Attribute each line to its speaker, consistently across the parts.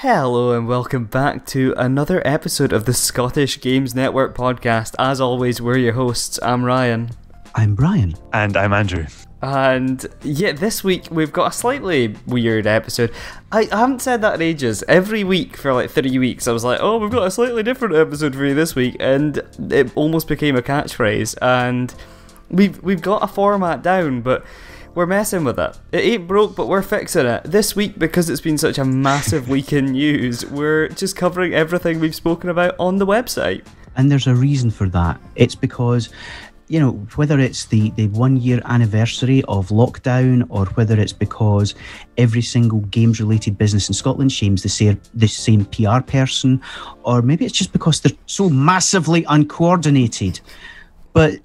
Speaker 1: Hello and welcome back to another episode of the Scottish Games Network podcast. As always, we're your hosts. I'm Ryan.
Speaker 2: I'm Brian.
Speaker 3: And I'm Andrew.
Speaker 1: And yeah, this week we've got a slightly weird episode. I haven't said that in ages. Every week for like 3 weeks I was like, oh, we've got a slightly different episode for you this week, and it almost became a catchphrase. And we've got a format down, but we're messing with it. It ain't broke, but we're fixing it. This week, because it's been such a massive week in news, we're just covering everything we've spoken about on the website.
Speaker 2: And there's a reason for that. It's because, you know, whether it's the 1 year anniversary of lockdown, or whether it's because every single games related business in Scotland shames the same PR person, or maybe it's just because they're so massively uncoordinated. But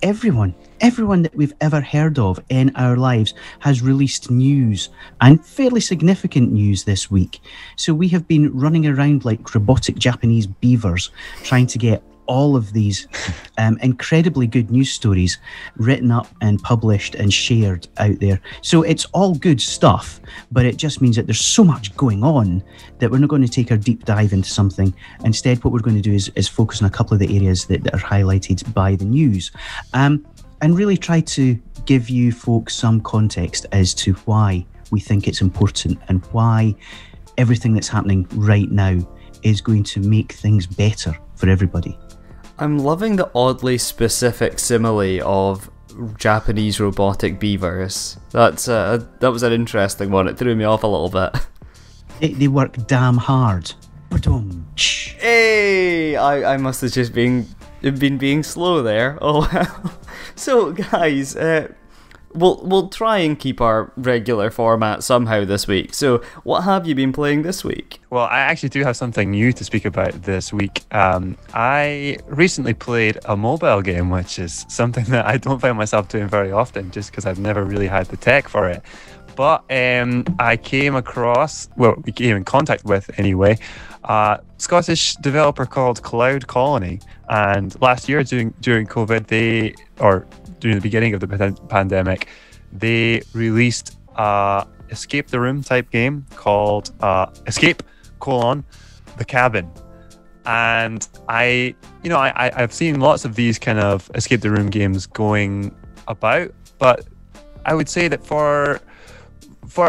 Speaker 2: everyone that we've ever heard of in our lives has released news, and fairly significant news this week. So we have been running around like robotic Japanese beavers trying to get all of these incredibly good news stories written up and published and shared out there. So it's all good stuff, but it just means that there's so much going on that we're not going to take our deep dive into something. Instead, what we're going to do is focus on a couple of the areas that are highlighted by the news, and really try to give you folks some context as to why we think it's important and why everything that's happening right now is going to make things better for everybody.
Speaker 1: I'm loving the oddly specific simile of Japanese robotic beavers. That was an interesting one. It threw me off a little bit.
Speaker 2: They work damn hard. Ba-dum.
Speaker 1: Hey, I must have just been being slow there. Oh well. So guys, we'll try and keep our regular format somehow this week. So what have you been playing this week?
Speaker 3: Well, I actually do have something new to speak about this week. I recently played a mobile game, which is something that I don't find myself doing very often, just because I've never really had the tech for it. But I came across, we came in contact with anyway, a Scottish developer called Cloud Colony. And last year during COVID, during the beginning of the pandemic, they released a escape the room type game called Escape: The Cabin. And I've seen lots of these kind of escape the room games going about, but I would say that for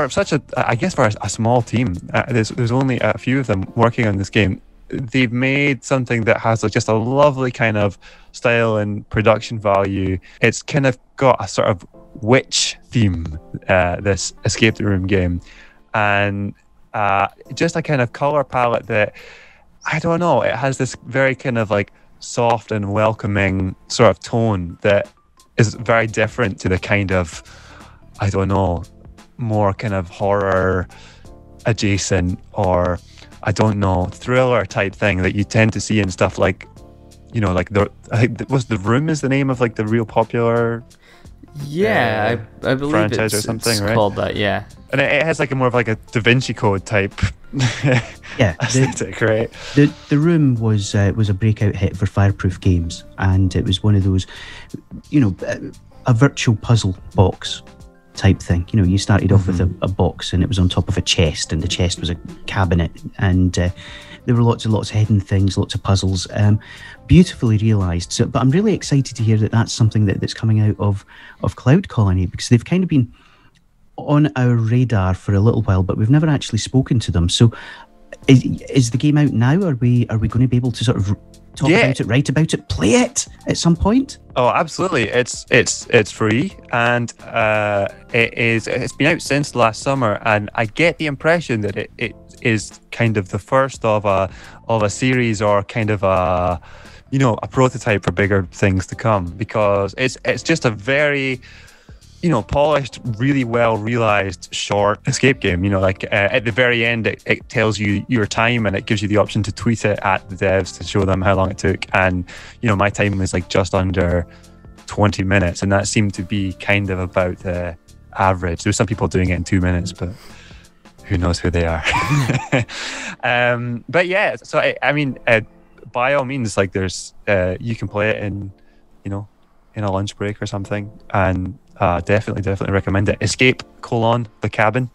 Speaker 3: such a small team, there's only a few of them working on this game. They've made something that has just a lovely kind of style and production value. It's kind of got a sort of witch theme, this escape the room game, and just a kind of color palette that, I don't know, it has this very kind of like soft and welcoming sort of tone that is very different to the kind of, I don't know, more kind of horror adjacent, or I don't know, thriller type thing that you tend to see in stuff like, you know, like I think The Room is the name of like the real popular
Speaker 1: I believe
Speaker 3: franchise or something,
Speaker 1: it's
Speaker 3: right?
Speaker 1: called that, yeah.
Speaker 3: And it has like a more of like a Da Vinci Code type aesthetic, right?
Speaker 2: The Room was a breakout hit for Fireproof Games, and it was one of those, you know, a virtual puzzle box type thing. You know, you started off with a box, and it was on top of a chest, and the chest was a cabinet, and there were lots of hidden things, lots of puzzles, beautifully realised. So, but I'm really excited to hear that that's something that's coming out of Cloud Colony, because they've kind of been on our radar for a little while, but we've never actually spoken to them. So is the game out now? Are we going to be able to sort of talk about it, write about it, play it at some point?
Speaker 3: Oh, absolutely. It's free, and it's been out since last summer, and I get the impression that it is kind of the first of a series, or kind of a prototype for bigger things to come, because it's just a very, you know, polished, really well realized short escape game. You know, like at the very end, it tells you your time, and it gives you the option to tweet it at the devs to show them how long it took. And, you know, my time was like just under 20 minutes, and that seemed to be kind of about the average. There's some people doing it in 2 minutes, but who knows who they are. But yeah, so I mean, by all means, like there's you can play it in, you know, in a lunch break or something, and definitely recommend it. Escape: The Cabin.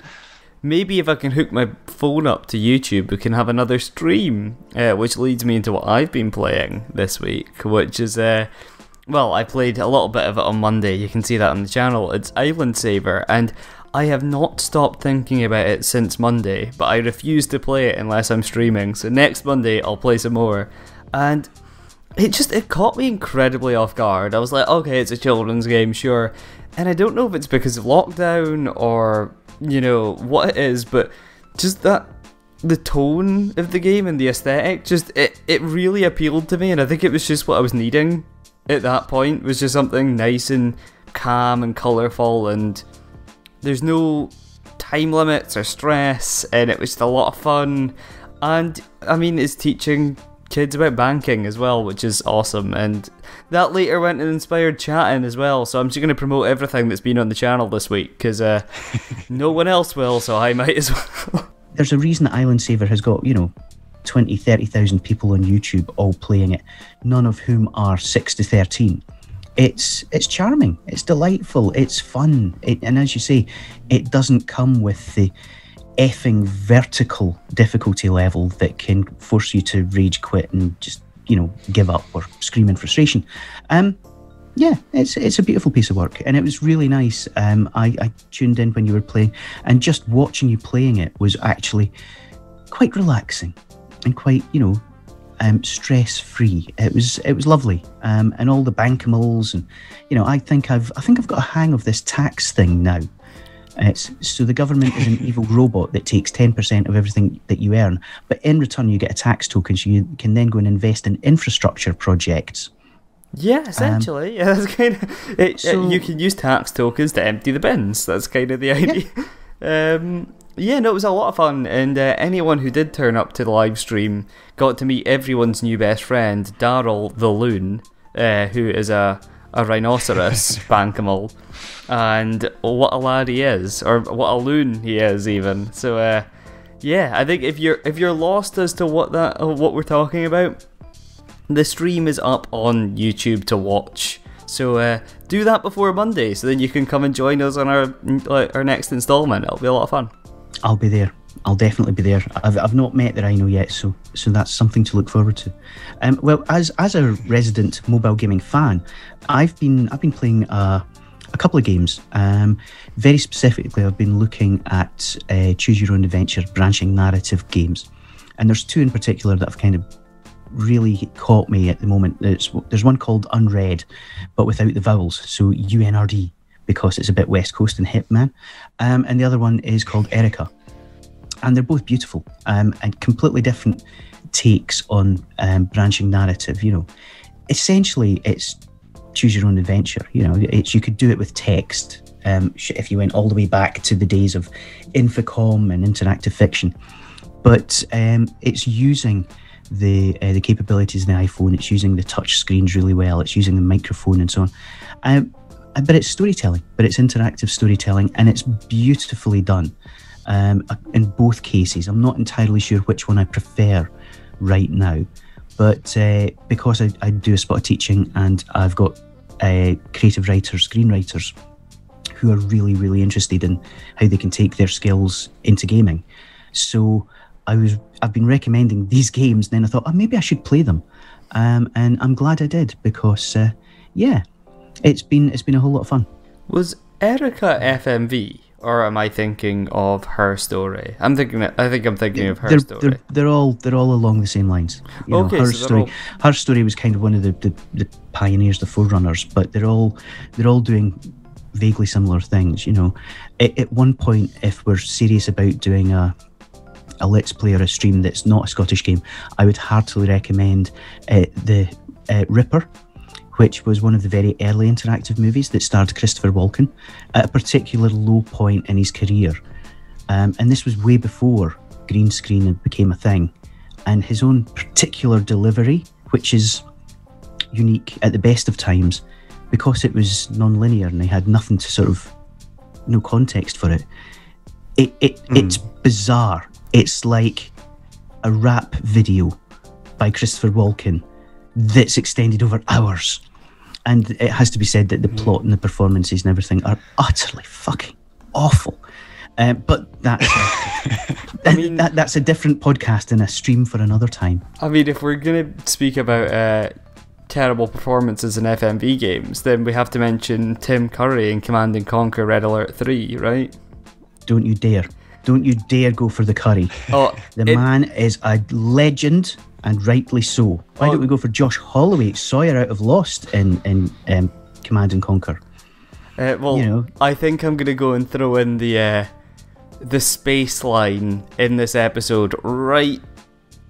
Speaker 1: maybe if I can hook my phone up to YouTube, we can have another stream, which leads me into what I've been playing this week, which is, well, I played a little bit of it on Monday. You can see that on the channel. It's Island Saver, and I have not stopped thinking about it since Monday, but I refuse to play it unless I'm streaming. So next Monday, I'll play some more. And it caught me incredibly off guard. I was like, okay, it's a children's game, sure. And I don't know if it's because of lockdown or, you know, what it is, but just that, the tone of the game and the aesthetic, just, it really appealed to me, and I think it was just what I was needing at that point, was just something nice and calm and colourful, and there's no time limits or stress, and it was just a lot of fun. And I mean, it's teaching kids about banking as well, which is awesome, and that later went and inspired chatting as well, so I'm just going to promote everything that's been on the channel this week, because no one else will, so I might as well.
Speaker 2: There's a reason that Island Saver has got, you know, 20, 30,000 people on YouTube all playing it, none of whom are 6 to 13. It's charming, it's delightful, it's fun, and as you say, it doesn't come with the effing vertical difficulty level that can force you to rage quit and just, you know, give up or scream in frustration. Yeah, it's a beautiful piece of work, and it was really nice. I tuned in when you were playing, and just watching you playing it was actually quite relaxing and quite, you know, stress-free. It was lovely, and all the bankimals, and you know, I think I've got a hang of this tax thing now. So the government is an evil robot that takes 10% of everything that you earn, but in return you get a tax token, so you can then go and invest in infrastructure projects.
Speaker 1: Yeah, essentially. Yeah, that's kind of you can use tax tokens to empty the bins. That's kind of the idea. Yeah, no, it was a lot of fun, and anyone who did turn up to the live stream got to meet everyone's new best friend, Daryl the Loon, who is a rhinoceros bankimal, and what a lad he is, or what a loon he is even. So yeah, I think if you're lost as to what we're talking about, the stream is up on YouTube to watch. So do that before Monday, so then you can come and join us on our next installment. It'll be a lot of fun. I'll
Speaker 2: be there. I'll definitely be there. I've not met the Rhino yet, so that's something to look forward to. Well, as a resident mobile gaming fan, I've been playing a couple of games. Very specifically, I've been looking at choose your own adventure, branching narrative games, and there's two in particular that have kind of really caught me at the moment. There's one called Unread, but without the vowels, so UNRD, because it's a bit West Coast and hip, man. And the other one is called Erica. And they're both beautiful, and completely different takes on branching narrative. You know, essentially it's choose your own adventure. You know, you could do it with text if you went all the way back to the days of Infocom and interactive fiction. But it's using the capabilities of the iPhone. It's using the touch screens really well. It's using the microphone and so on. But it's storytelling, but it's interactive storytelling, and it's beautifully done. In both cases, I'm not entirely sure which one I prefer right now, but because I do a spot of teaching, and I've got creative writers, screenwriters, who are really, really interested in how they can take their skills into gaming. So I've been recommending these games, and then I thought, oh, maybe I should play them, and I'm glad I did, because yeah, it's been a whole lot of fun.
Speaker 1: Was Erica FMV? Or am I thinking of Her Story? I think I'm thinking of Her Story.
Speaker 2: They're all along the same lines. You know, Her Story was kind of one of the pioneers, the forerunners, but they're all doing vaguely similar things. You know, at one point, if we're serious about doing a Let's Play or a stream that's not a Scottish game, I would heartily recommend the Ripper, which was one of the very early interactive movies that starred Christopher Walken at a particular low point in his career. And this was way before green screen became a thing. And his own particular delivery, which is unique at the best of times, because it was non-linear and they had nothing to sort of, no context for it. It's bizarre. It's like a rap video by Christopher Walken that's extended over hours. And it has to be said that the plot and the performances and everything are utterly fucking awful. But that's that's a different podcast and a stream for another time.
Speaker 1: I mean, if we're going to speak about terrible performances in FMV games, then we have to mention Tim Curry in Command & Conquer Red Alert 3, right?
Speaker 2: Don't you dare. Don't you dare go for the Curry. The man is a legend, and rightly so. Why don't we go for Josh Holloway, Sawyer out of Lost in Command & Conquer?
Speaker 1: I think I'm going to go and throw in the space line in this episode right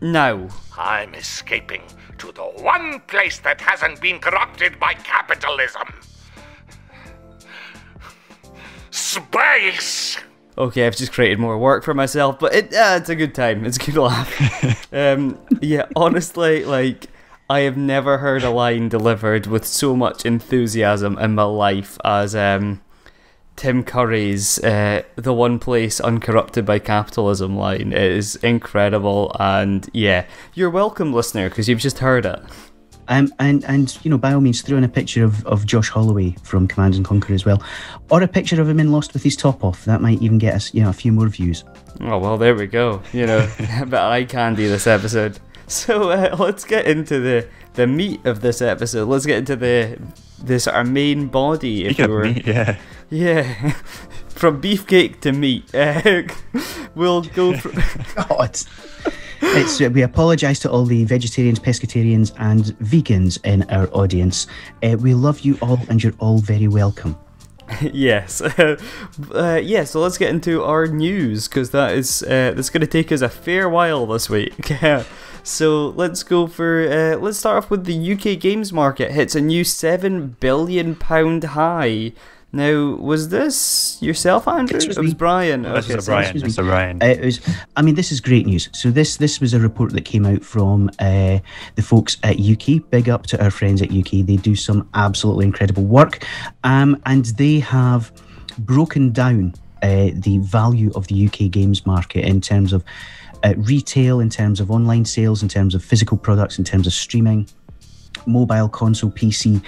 Speaker 1: now.
Speaker 4: I'm escaping to the one place that hasn't been corrupted by capitalism. Space!
Speaker 1: Okay, I've just created more work for myself, but it's a good time. It's a good laugh. Honestly, like, I have never heard a line delivered with so much enthusiasm in my life as Tim Curry's "the one place uncorrupted by capitalism" line. It is incredible, and yeah, you're welcome, listener, because you've just heard it.
Speaker 2: And by all means, throw in a picture of Josh Holloway from Command & Conquer as well, or a picture of him in Lost with his top off. That might even get us, a few more views.
Speaker 1: Oh well, there we go. But eye candy this episode. So let's get into the meat of this episode. Let's get into this our main body.
Speaker 3: Meat,
Speaker 1: yeah. From beefcake to meat. We'll go.
Speaker 2: God. We apologise to all the vegetarians, pescatarians and vegans in our audience. We love you all and you're all very welcome.
Speaker 1: Yes. So let's get into our news, because that's going to take us a fair while this week. So let's start off with the UK games market hits a new £7 billion high. Now, was this yourself, Andrew? It was Brian.
Speaker 3: Okay, Mr. Brian.
Speaker 2: This is great news. So this was a report that came out from the folks at UK. Big up to our friends at UK. They do some absolutely incredible work. And they have broken down the value of the UK games market in terms of retail, in terms of online sales, in terms of physical products, in terms of streaming, mobile, console, PC.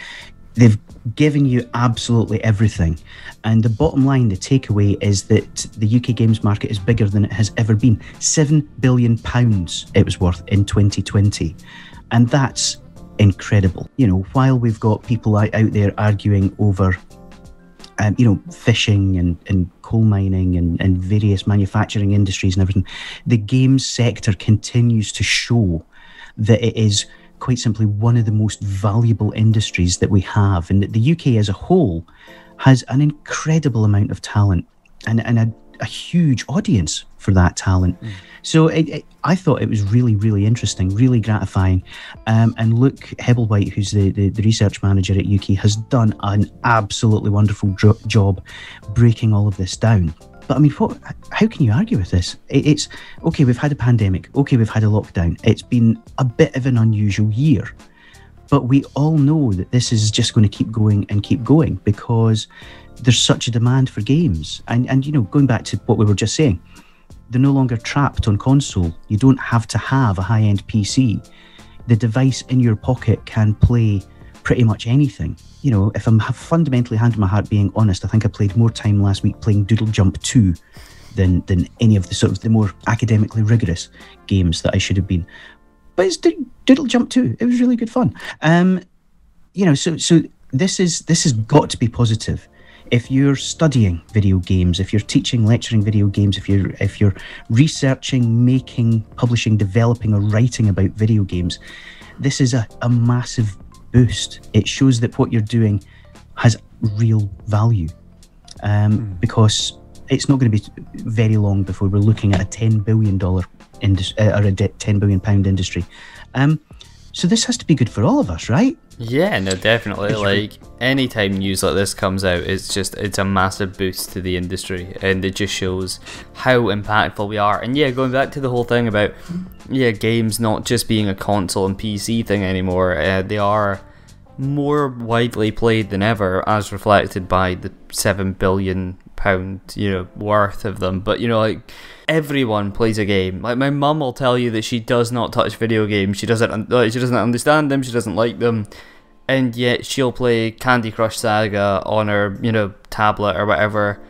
Speaker 2: They've given you absolutely everything. And the bottom line, the takeaway, is that the UK games market is bigger than it has ever been. £7 billion it was worth in 2020. And that's incredible. While we've got people out there arguing over fishing and coal mining and various manufacturing industries and everything, the games sector continues to show that it is quite simply one of the most valuable industries that we have, and that the UK as a whole has an incredible amount of talent and a huge audience for that talent. So I thought it was really, really interesting, really gratifying. And Luke Hebblewhite, who's the research manager at UK, has done an absolutely wonderful job breaking all of this down. But I mean, how can you argue with this? It's okay, we've had a pandemic. Okay, we've had a lockdown. It's been a bit of an unusual year. But we all know that this is just going to keep going and keep going because there's such a demand for games. And going back to what we were just saying, they're no longer trapped on console. You don't have to have a high-end PC. The device in your pocket can play pretty much anything. If I'm fundamentally hand on my heart being honest, I think I played more time last week playing Doodle Jump 2 than any of the sort of the more academically rigorous games that I should have been. But it's Doodle Jump 2. It was really good fun. So this has got to be positive. If you're studying video games, if you're teaching, lecturing video games, if you're researching, making, publishing, developing or writing about video games, this is a massive boost. It shows that what you're doing has real value, because it's not going to be very long before we're looking at a $10 billion industry or a £10 billion industry. So this has to be good for all of us, right?
Speaker 1: Yeah, no, definitely. Like, anytime news like this comes out, it's a massive boost to the industry, and it just shows how impactful we are. And yeah, going back to the whole thing about games not just being a console and PC thing anymore, they are more widely played than ever, as reflected by the £7 billion worth of them. But everyone plays a game. Like, my mum will tell you that she does not touch video games. She doesn't understand them. She doesn't like them, and yet she'll play Candy Crush Saga on her tablet or whatever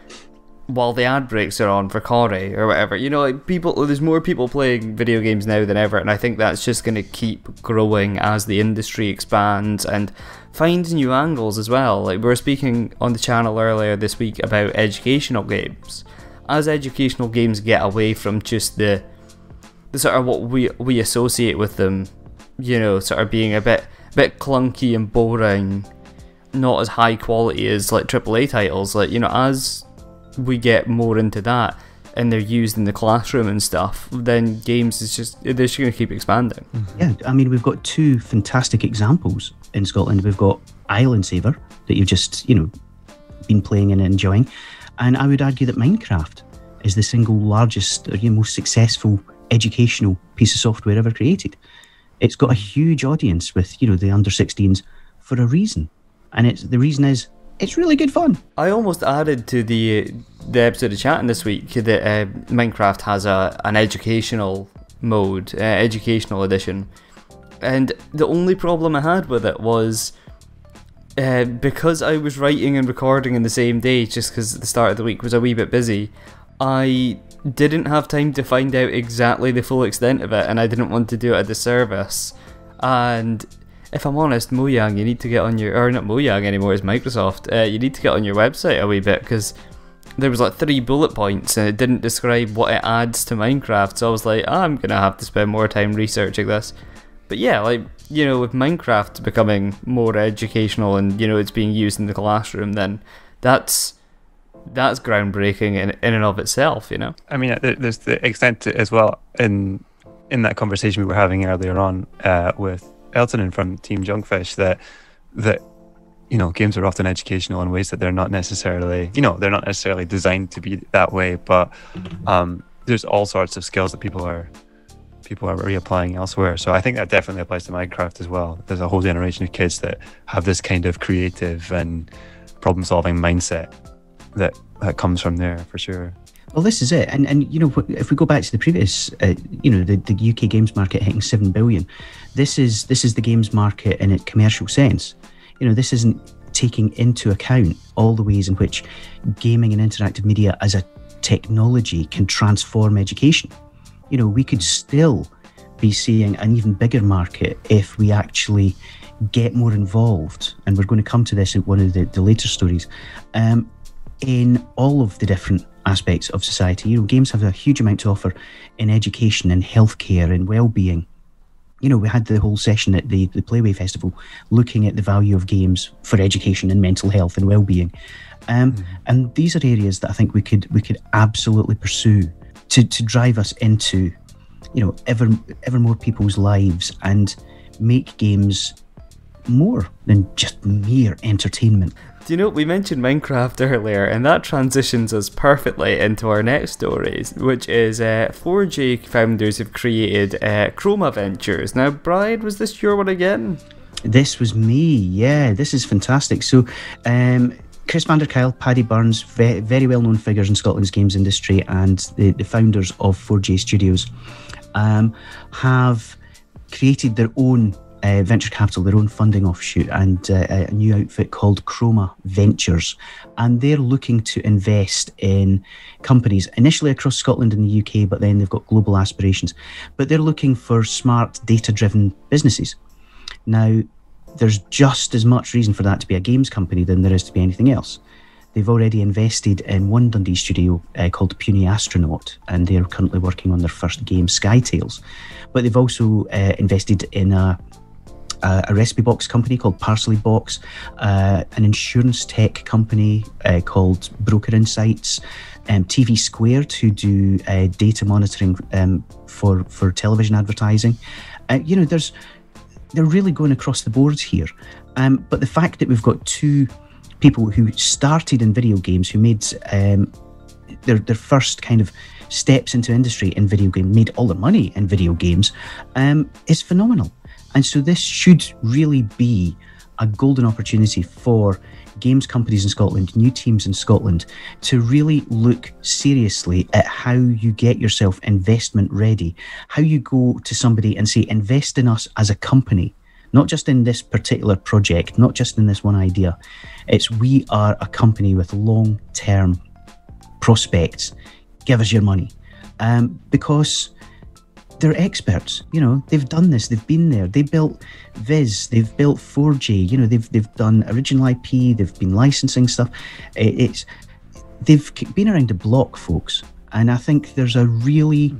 Speaker 1: while the ad breaks are on for Corey or whatever. You know, like there's more people playing video games now than ever, and I think that's just going to keep growing as the industry expands and finds new angles as well. Like, we were speaking on the channel earlier this week about educational games. As educational games get away from just the sort of what we associate with them, you know, sort of being a bit clunky and boring, not as high quality as like AAA titles, like, you know, as we get more into that and they're used in the classroom and stuff, then games they're just going to keep expanding.
Speaker 2: Yeah, I mean, we've got two fantastic examples in Scotland. We've got Island Saver that you've just, you know, been playing and enjoying, and I would argue that Minecraft is the single largest or most successful educational piece of software ever created. It's got a huge audience with, you know, the under 16s for a reason, and the reason is it's really good fun.
Speaker 1: I almost added to the episode of chatting this week that Minecraft has an educational mode, educational edition, and the only problem I had with it was because I was writing and recording in the same day, just because the start of the week was a wee bit busy, I didn't have time to find out exactly the full extent of it, and I didn't want to do it a disservice. And if I'm honest, Mojang, you need to get on your, or not Mojang anymore, it's Microsoft, you need to get on your website a wee bit, because there was like 3 bullet points and it didn't describe what it adds to Minecraft, so I was like, I'm gonna have to spend more time researching this. But yeah, like, you know, with Minecraft becoming more educational and, you know, it's being used in the classroom, then that's groundbreaking in and of itself, you know.
Speaker 3: I mean, there's the extent to, as well, in that conversation we were having earlier on with Elton from Team Junkfish, that you know, games are often educational in ways that they're not necessarily, you know, they're not necessarily designed to be that way, but there's all sorts of skills that people are reapplying elsewhere. So I think that definitely applies to Minecraft as well. There's a whole generation of kids that have this kind of creative and problem-solving mindset that comes from there, for sure.
Speaker 2: Well, this is it, and you know, if we go back to the previous, you know, the UK games market hitting 7 billion, this is the games market in its commercial sense. You know, this isn't taking into account all the ways in which gaming and interactive media as a technology can transform education. You know, we could still be seeing an even bigger market if we actually get more involved, and we're going to come to this in one of the later stories, in all of the different aspects of society. You know, games have a huge amount to offer in education and healthcare and well-being. You know, we had the whole session at the Playway Festival looking at the value of games for education and mental health and well-being. And these are areas that I think we could absolutely pursue to drive us into, you know, ever more people's lives and make games more than just mere entertainment.
Speaker 1: Do you know, we mentioned Minecraft earlier, and that transitions us perfectly into our next stories, which is 4J founders have created Chroma Ventures. Now, Brian, was this your one again?
Speaker 2: This was me, yeah. This is fantastic. So, Chris van der Kuyl, Paddy Burns, very well-known figures in Scotland's games industry, and the founders of 4J Studios have created their own venture capital, their own funding offshoot, and a new outfit called Chroma Ventures. And they're looking to invest in companies, initially across Scotland and the UK, but then they've got global aspirations. But they're looking for smart, data-driven businesses. Now, there's just as much reason for that to be a games company than there is to be anything else. They've already invested in one Dundee studio called Puny Astronaut, and they're currently working on their first game, Skytales. But they've also invested in a recipe box company called Parsley Box, an insurance tech company called Broker Insights, TV Squared, who do data monitoring for television advertising. You know, they're really going across the board here. But the fact that we've got two people who started in video games, who made their first kind of steps into industry in video game, made all their money in video games, is phenomenal. And so this should really be a golden opportunity for games companies in Scotland, new teams in Scotland, to really look seriously at how you get yourself investment ready, how you go to somebody and say, invest in us as a company, not just in this particular project, not just in this one idea. It's we are a company with long-term prospects, give us your money. Because they're experts, they've done this, they've been there, they built Viz, they've built 4J, they've done original IP, they've been licensing stuff. They've been around the block, folks. And I think there's a really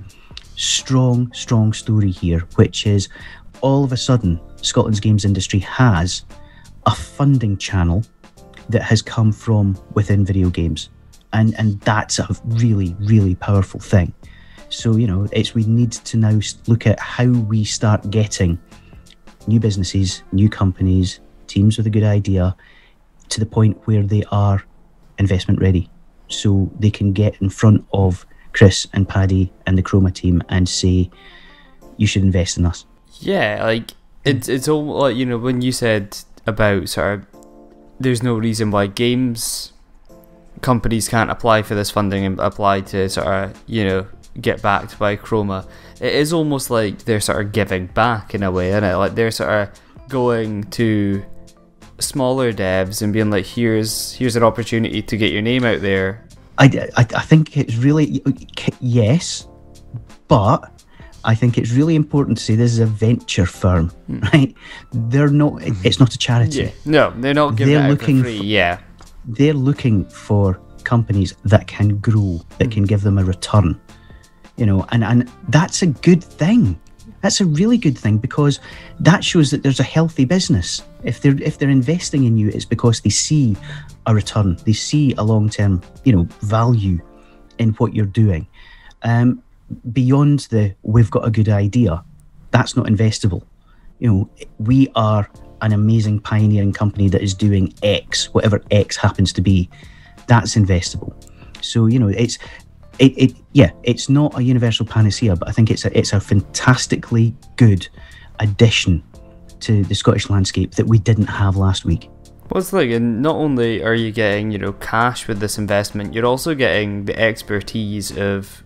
Speaker 2: strong story here, which is all of a sudden Scotland's games industry has a funding channel that has come from within video games, and that's a really, really powerful thing. So we need to now look at how we start getting new businesses, new companies, teams with a good idea to the point where they are investment ready, so they can get in front of Chris and Paddy and the Chroma team and say, you should invest in us.
Speaker 1: Yeah, like it's all like, when you said about sort of there's no reason why games companies can't apply for this funding and apply to sort of get backed by Chroma. It is almost like they're sort of giving back in a way, isn't it? Like they're sort of going to smaller devs and being like, here's an opportunity to get your name out there.
Speaker 2: I think it's really, yes, but I think it's really important to say this is a venture firm, right? They're not, it's not a charity.
Speaker 1: Yeah. No, they're not giving it out for free. Yeah.
Speaker 2: They're looking for companies that can grow, that can give them a return, and that's a good thing. That's a really good thing, because that shows that there's a healthy business. If they're investing in you, it's because they see a return, they see a long-term, value in what you're doing. Beyond the we've got a good idea, that's not investable. We are an amazing pioneering company that is doing X, whatever X happens to be. That's investable. So it's not a universal panacea, but I think it's a fantastically good addition to the Scottish landscape that we didn't have last week.
Speaker 1: Well, it's like, and not only are you getting cash with this investment, you're also getting the expertise of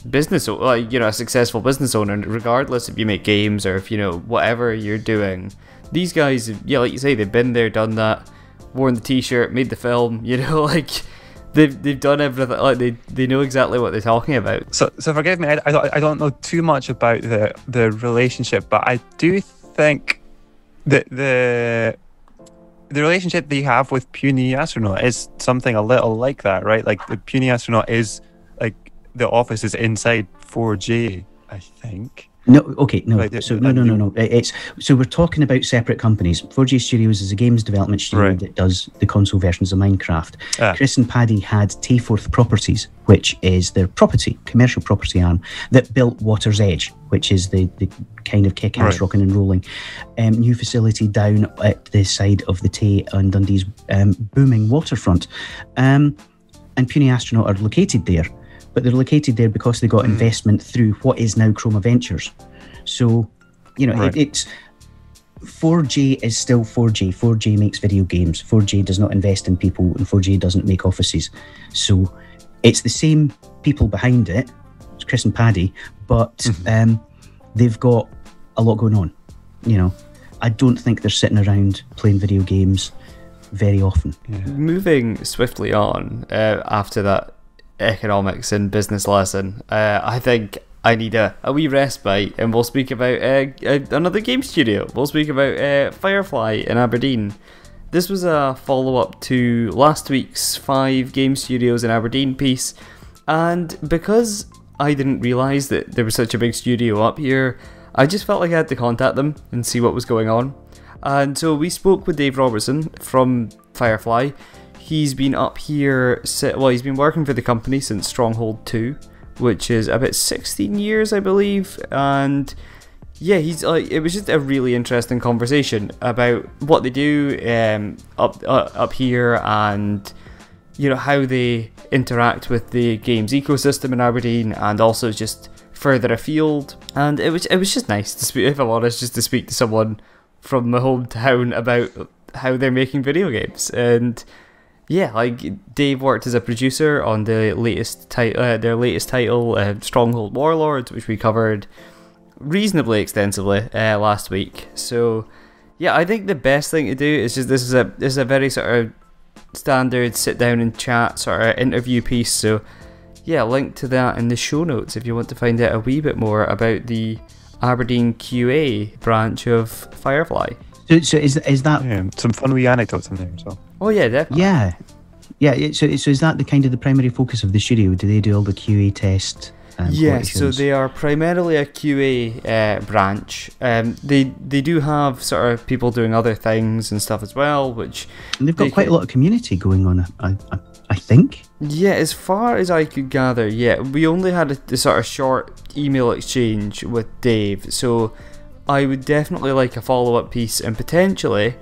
Speaker 1: business, like a successful business owner, regardless if you make games or if whatever you're doing. These guys, like you say, they've been there, done that, worn the t-shirt, made the film, like they've done everything. Like they know exactly what they're talking about.
Speaker 3: So forgive me, I don't know too much about the relationship, but I do think that the relationship that you have with Puny Astronaut is something a little like that, right? Like the Puny Astronaut is like the office is inside 4J, I think.
Speaker 2: No, okay, no.
Speaker 3: Right,
Speaker 2: So no. So we're talking about separate companies. 4J Studios is a games development studio that does the console versions of Minecraft. Chris and Paddy had Tayforth Properties, which is their commercial property arm, that built Water's Edge, which is the kind of kick-ass rocking and rolling new facility down at the side of the Tay and Dundee's booming waterfront. And Puny Astronaut are located there. But they're located there because they got investment through what is now Chroma Ventures. So, it's 4J is still 4J. 4J makes video games. 4J does not invest in people, and 4J doesn't make offices. So it's the same people behind it, it's Chris and Paddy, but they've got a lot going on. I don't think they're sitting around playing video games very often.
Speaker 1: Yeah. Moving swiftly on after that economics and business lesson, I think I need a wee respite, and we'll speak about another game studio. We'll speak about Firefly in Aberdeen. This was a follow-up to last week's 5 game studios in Aberdeen piece, and because I didn't realise that there was such a big studio up here, I just felt like I had to contact them and see what was going on. And so we spoke with Dave Robertson from Firefly. He's been up here, he's been working for the company since Stronghold 2, which is about 16 years, I believe. And yeah, it was just a really interesting conversation about what they do up here, and how they interact with the games ecosystem in Aberdeen, and also just further afield. And it was just nice to speak, if I'm honest, just to speak to someone from my hometown about how they're making video games. And yeah, like Dave worked as a producer on the latest their latest title, Stronghold Warlords, which we covered reasonably extensively last week. So yeah, I think the best thing to do is just this is a very sort of standard sit down and chat sort of interview piece. So yeah, link to that in the show notes if you want to find out a wee bit more about the Aberdeen QA branch of Firefly.
Speaker 2: So is that...
Speaker 3: Yeah, some fun wee anecdotes in there as well.
Speaker 1: Oh yeah, definitely.
Speaker 2: Yeah. So is that the kind of the primary focus of the studio? Do they do all the QA test?
Speaker 1: Yeah, so they are primarily a QA branch. They do have sort of people doing other things and stuff as well, which...
Speaker 2: And they've got quite a lot of community going on, I think.
Speaker 1: Yeah, as far as I could gather, yeah. We only had a sort of short email exchange with Dave, so I would definitely like a follow-up piece, and potentially,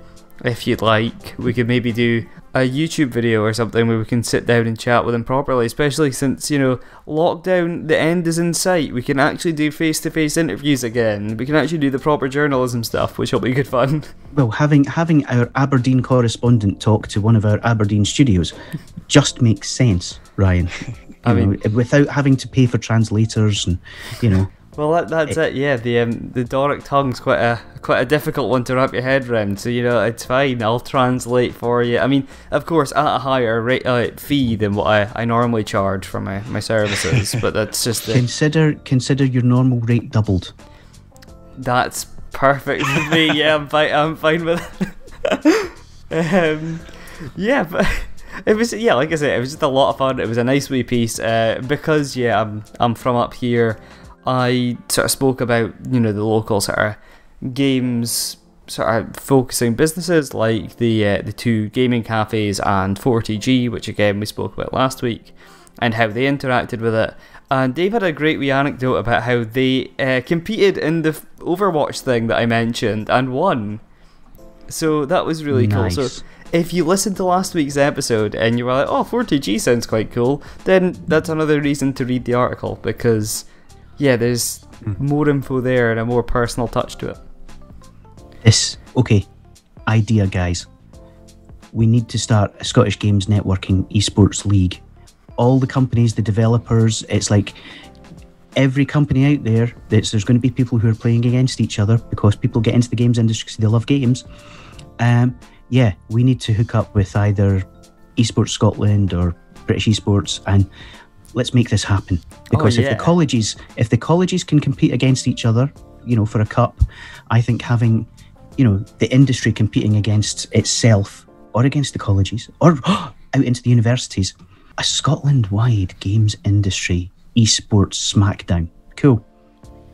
Speaker 1: if you'd like, we could maybe do a YouTube video or something where we can sit down and chat with him properly, especially since, you know, lockdown, the end is in sight. We can actually do face-to-face interviews again. We can actually do the proper journalism stuff, which will be good fun.
Speaker 2: Well, having our Aberdeen correspondent talk to one of our Aberdeen studios just makes sense, Ryan. I mean, without having to pay for translators and, you know...
Speaker 1: Well, that's it. Yeah, the Doric tongue's quite a difficult one to wrap your head around. So, you know, it's fine. I'll translate for you. I mean, of course, at a higher rate fee than what I normally charge for my services. But that's just
Speaker 2: consider your normal rate doubled.
Speaker 1: That's perfect with me. Yeah, I'm fine with it. Yeah, but. It was, yeah, like I said, it was just a lot of fun. It was a nice wee piece because, yeah, I'm from up here. I sort of spoke about, you know, the local sort of games sort of focusing businesses like the two gaming cafes and 40G, which again we spoke about last week, and how they interacted with it. And Dave had a great wee anecdote about how they competed in the Overwatch thing that I mentioned and won. So that was really
Speaker 2: nice.
Speaker 1: Cool. So if you listened to last week's episode and you were like, oh, 40G sounds quite cool, then that's another reason to read the article, because... yeah, there's more info there and a more personal touch to it.
Speaker 2: Okay, idea, guys. We need to start a Scottish Games Networking esports league. All the companies, the developers, it's like every company out there, there's going to be people who are playing against each other because people get into the games industry because they love games. Yeah, we need to hook up with either Esports Scotland or British Esports and let's make this happen, because if the colleges can compete against each other, you know, for a cup, I think having, you know, the industry competing against itself or against the colleges or out into the universities, a Scotland-wide games industry esports smackdown. Cool.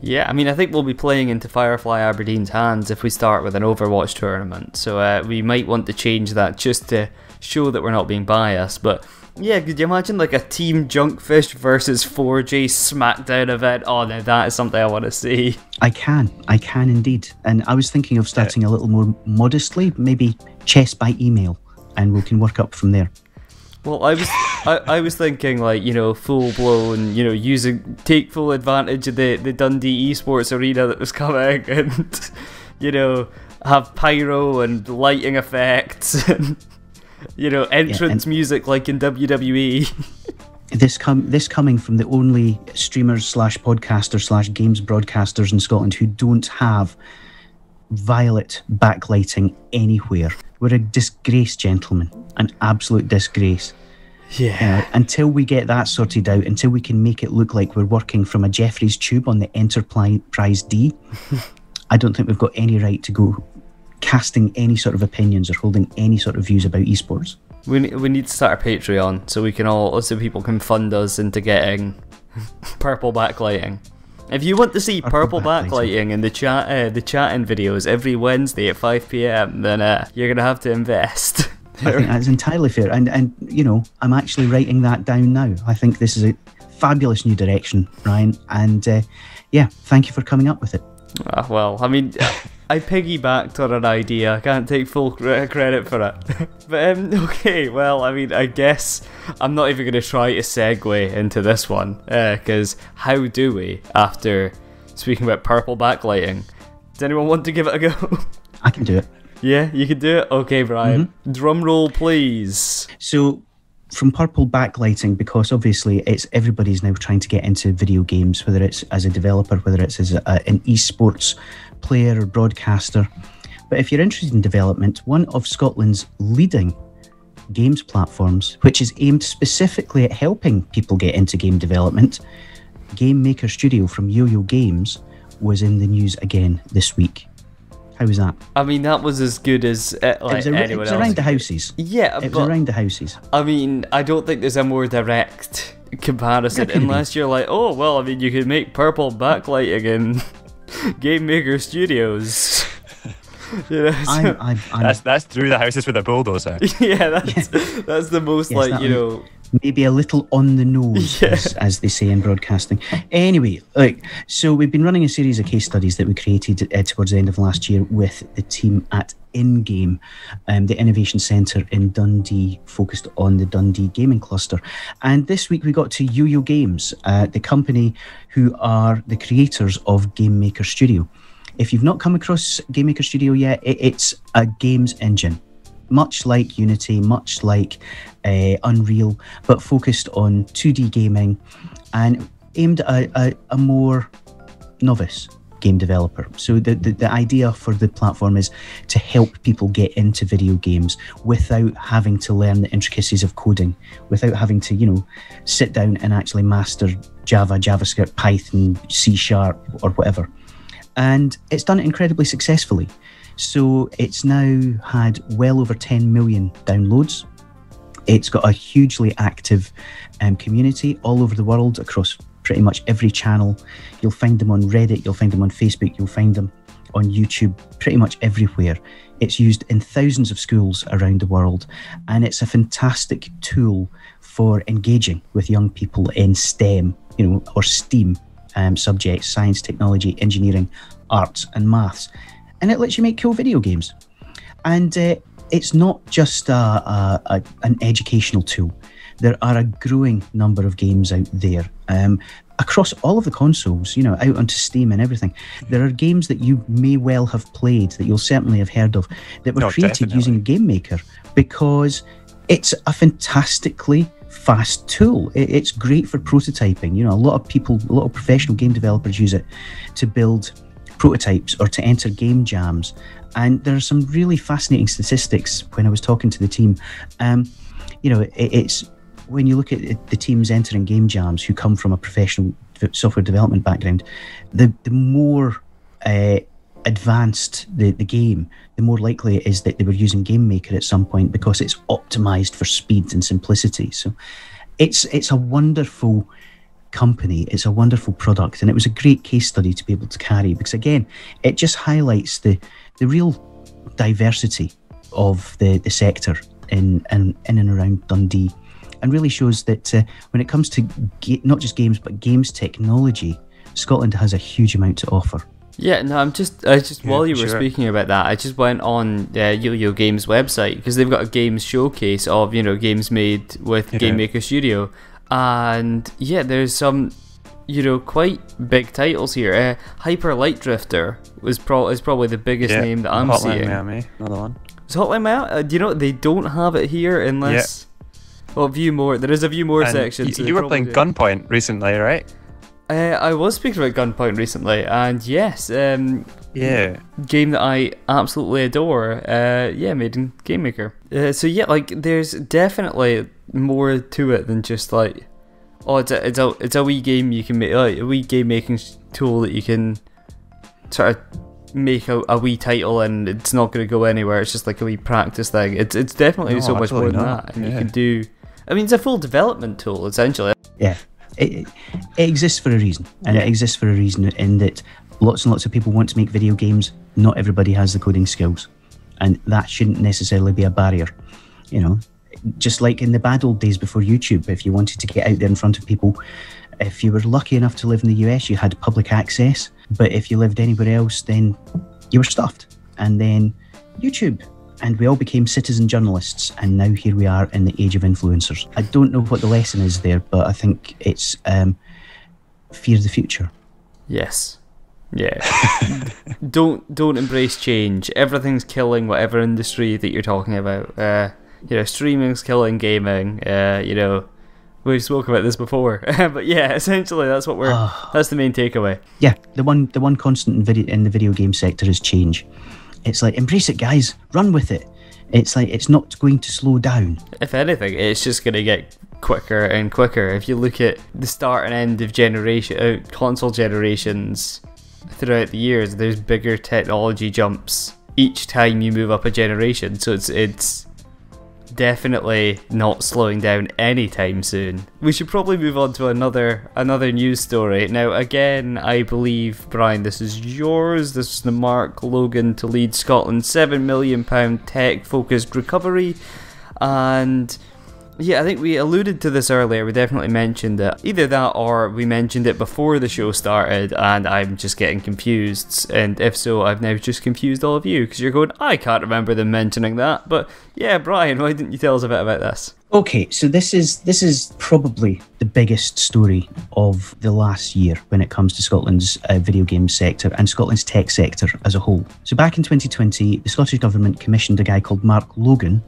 Speaker 1: Yeah, I mean, I think we'll be playing into Firefly Aberdeen's hands if we start with an Overwatch tournament, so we might want to change that just to show that we're not being biased, but yeah, could you imagine like a Team Junkfish versus 4J Smackdown event? Oh, now that is something I want to see.
Speaker 2: I can indeed. And I was thinking of starting a little more modestly, maybe chess by email, and we can work up from there.
Speaker 1: Well, I was thinking like, you know, full blown, you know, take full advantage of the Dundee esports arena that was coming, and you know, have pyro and lighting effects and, you know, entrance music like in WWE.
Speaker 2: This coming from the only streamers / podcasters / games broadcasters in Scotland who don't have violet backlighting anywhere. We're a disgrace, gentlemen. An absolute disgrace.
Speaker 1: Yeah.
Speaker 2: Until we get that sorted out, until we can make it look like we're working from a Jeffrey's tube on the Enterprise D, I don't think we've got any right to go casting any sort of opinions or holding any sort of views about esports.
Speaker 1: We need to start a Patreon so people can fund us into getting purple backlighting. If you want to see purple backlighting in the chatting videos every Wednesday at 5 PM, then you're gonna have to invest.
Speaker 2: I think that's entirely fair, and you know, I'm actually writing that down now. I think this is a fabulous new direction, Ryan, and yeah, thank you for coming up with it.
Speaker 1: Well, I mean, I piggybacked on an idea. I can't take full credit for it. But, okay, well, I mean, I guess I'm not even going to try to segue into this one, because how do we, after speaking about purple backlighting? Does anyone want to give it a go?
Speaker 2: I can do it.
Speaker 1: Yeah, you can do it? Okay, Brian. Mm-hmm. Drum roll, please.
Speaker 2: So, from purple backlighting, because obviously everybody's now trying to get into video games, whether it's as a developer, whether it's as an esports player or broadcaster. But if you're interested in development, one of Scotland's leading games platforms, which is aimed specifically at helping people get into game development, Game Maker Studio from Yo-Yo Games was in the news again this week. How was that?
Speaker 1: I mean, that was as good as anyone else.
Speaker 2: It was around the houses.
Speaker 1: Yeah,
Speaker 2: it was around the houses.
Speaker 1: I mean, I don't think there's a more direct comparison unless you're like, oh, well, I mean, you could make purple backlighting in Game Maker Studios. You know, so
Speaker 3: that's through the houses with a bulldozer.
Speaker 1: Yeah, that's the most
Speaker 2: maybe a little on the nose, as they say in broadcasting. Anyway, so we've been running a series of case studies that we created towards the end of last year with the team at InGame, the innovation centre in Dundee, focused on the Dundee gaming cluster. And this week we got to Yo-Yo Games, the company who are the creators of Game Maker Studio. If you've not come across Game Maker Studio yet, it's a games engine, much like Unity, much like Unreal, but focused on 2D gaming and aimed at a more novice game developer. So the idea for the platform is to help people get into video games without having to learn the intricacies of coding, without having to, sit down and actually master Java, JavaScript, Python, C# or whatever. And it's done it incredibly successfully. So it's now had well over 10 million downloads. It's got a hugely active community all over the world across pretty much every channel. You'll find them on Reddit, you'll find them on Facebook, you'll find them on YouTube, pretty much everywhere. It's used in thousands of schools around the world, and it's a fantastic tool for engaging with young people in STEM, or STEAM subjects: science, technology, engineering, arts and maths. And it lets you make cool video games. And it's not just an educational tool. There are a growing number of games out there across all of the consoles, out onto Steam and everything. There are games that you may well have played, that you'll certainly have heard of, that were created using Game Maker, because it's a fantastically fast tool. It's great for prototyping. A lot of professional game developers use it to build prototypes or to enter game jams. And there are some really fascinating statistics when I was talking to the team. It's when you look at the teams entering game jams who come from a professional software development background, the more advanced the game, the more likely it is that they were using Game Maker at some point, because it's optimized for speed and simplicity. So it's a wonderful company, it's a wonderful product, and it was a great case study to be able to carry, because again, it just highlights the real diversity of the sector in and around Dundee, and really shows that when it comes to not just games but games technology, Scotland has a huge amount to offer.
Speaker 1: Yeah, no, while you were speaking about that, I just went on Yo-Yo Games website, because they've got a games showcase of games made with Game Maker Studio, and there's some quite big titles here. Hyper Light Drifter is probably the biggest name that I'm seeing.
Speaker 3: Hotline Miami, another one.
Speaker 1: Is Hotline Miami? They don't have it here unless. Well, View More. There is a View More section.
Speaker 3: You were playing Gunpoint recently, right?
Speaker 1: I was speaking about Gunpoint recently, and yes, game that I absolutely adore. Made in Game Maker. There's definitely more to it than just it's a wee game you can make, a wee game making tool that you can sort of make a wee title, and it's not going to go anywhere. It's just like a wee practice thing. It's definitely so much more than that, and you can do. I mean, it's a full development tool essentially.
Speaker 2: Yeah. It exists for a reason, and it exists for a reason in that lots and lots of people want to make video games. Not everybody has the coding skills, and that shouldn't necessarily be a barrier. Just like in the bad old days before YouTube, if you wanted to get out there in front of people, if you were lucky enough to live in the US, you had public access, but if you lived anywhere else, then you were stuffed. And then YouTube, and we all became citizen journalists, and now here we are in the age of influencers. I don't know what the lesson is there, but I think it's fear the future.
Speaker 1: Yes. Yeah. Don't embrace change. Everything's killing whatever industry that you're talking about. Streaming's killing gaming. We've spoken about this before, but yeah, essentially that's what that's the main takeaway.
Speaker 2: Yeah, the one constant in the video game sector is change. It's like, embrace it, guys. Run with it. It's like it's not going to slow down.
Speaker 1: If anything, it's just going to get quicker and quicker. If you look at the start and end of console generations throughout the years, there's bigger technology jumps each time you move up a generation. So it's definitely not slowing down anytime soon. We should probably move on to another news story. Now, again, I believe, Brian, this is yours. This is the Mark Logan to lead Scotland's £7 million tech-focused recovery. And yeah, I think we alluded to this earlier. We definitely mentioned it. Either that or we mentioned it before the show started and I'm just getting confused. And if so, I've now just confused all of you because you're going, I can't remember them mentioning that. But yeah, Brian, why didn't you tell us a bit about this?
Speaker 2: Okay, so this is probably the biggest story of the last year when it comes to Scotland's video game sector and Scotland's tech sector as a whole. So back in 2020, the Scottish Government commissioned a guy called Mark Logan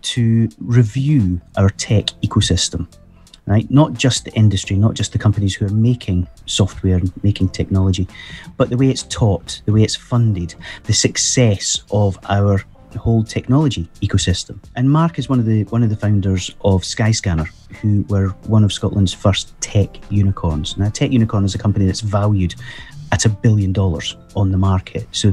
Speaker 2: to review our tech ecosystem, right? Not just the industry, not just the companies who are making software and making technology, but the way it's taught, the way it's funded, the success of our whole technology ecosystem. And Mark is one of the founders of Skyscanner, who were one of Scotland's first tech unicorns. Now, a tech unicorn is a company that's valued at $1 billion on the market. So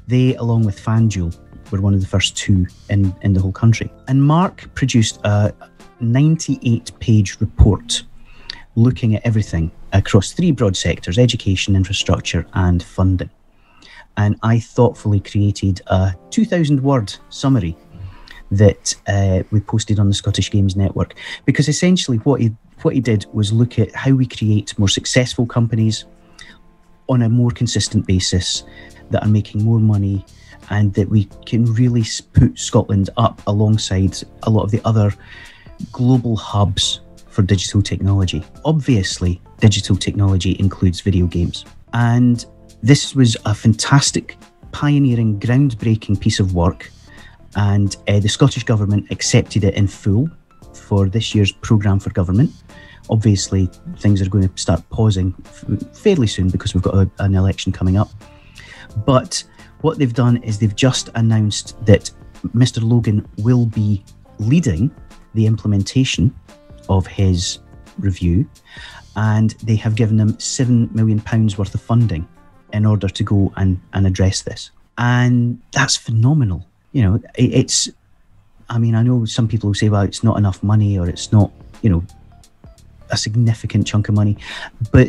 Speaker 2: they, along with FanDuel, were one of the first two in the whole country. And Mark produced a 98-page report looking at everything across three broad sectors: education, infrastructure, and funding. And I thoughtfully created a 2,000-word summary that we posted on the Scottish Games Network, because essentially what he did was look at how we create more successful companies on a more consistent basis that are making more money, and that we can really put Scotland up alongside a lot of the other global hubs for digital technology. Obviously, digital technology includes video games. And this was a fantastic, pioneering, groundbreaking piece of work. And the Scottish Government accepted it in full for this year's programme for government. Obviously, things are going to start pausing fairly soon because we've got an election coming up. But what they've done is they've just announced that Mr. Logan will be leading the implementation of his review, and they have given him £7 million worth of funding in order to go and address this. And that's phenomenal. You know, I know some people will say, well, it's not enough money, or it's not, a significant chunk of money. But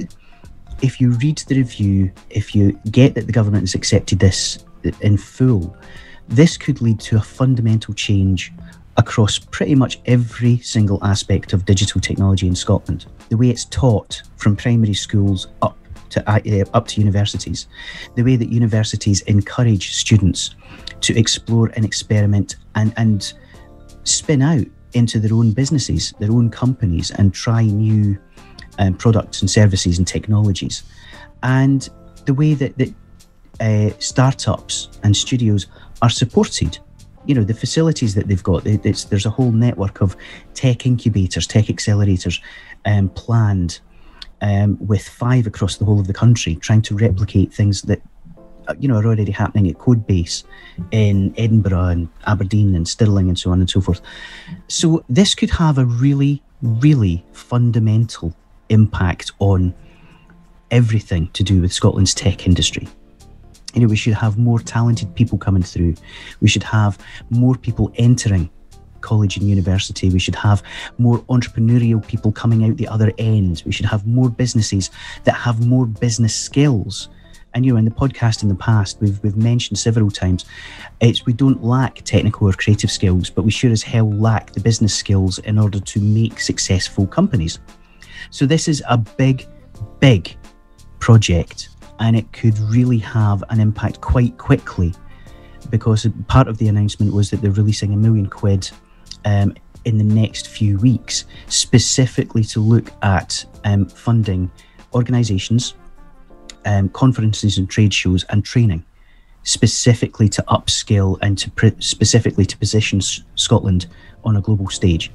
Speaker 2: if you read the review, if you get that the government has accepted this in full, this could lead to a fundamental change across pretty much every single aspect of digital technology in Scotland. The way it's taught from primary schools up to universities, the way that universities encourage students to explore and experiment and spin out into their own businesses, their own companies, and try new products and services and technologies. And the way that startups and studios are supported, the facilities that they've got, there's a whole network of tech incubators, tech accelerators planned with 5 across the whole of the country, trying to replicate things that are already happening at Codebase in Edinburgh and Aberdeen and Stirling and so on and so forth. So this could have a really, really fundamental impact on everything to do with Scotland's tech industry. We should have more talented people coming through. We should have more people entering college and university. We should have more entrepreneurial people coming out the other end. We should have more businesses that have more business skills. And in the podcast in the past, we've mentioned several times, we don't lack technical or creative skills, but we sure as hell lack the business skills in order to make successful companies. So this is a big, big project, and it could really have an impact quite quickly, because part of the announcement was that they're releasing £1 million in the next few weeks, specifically to look at funding organisations, conferences and trade shows and training, specifically to upskill and specifically to position Scotland on a global stage.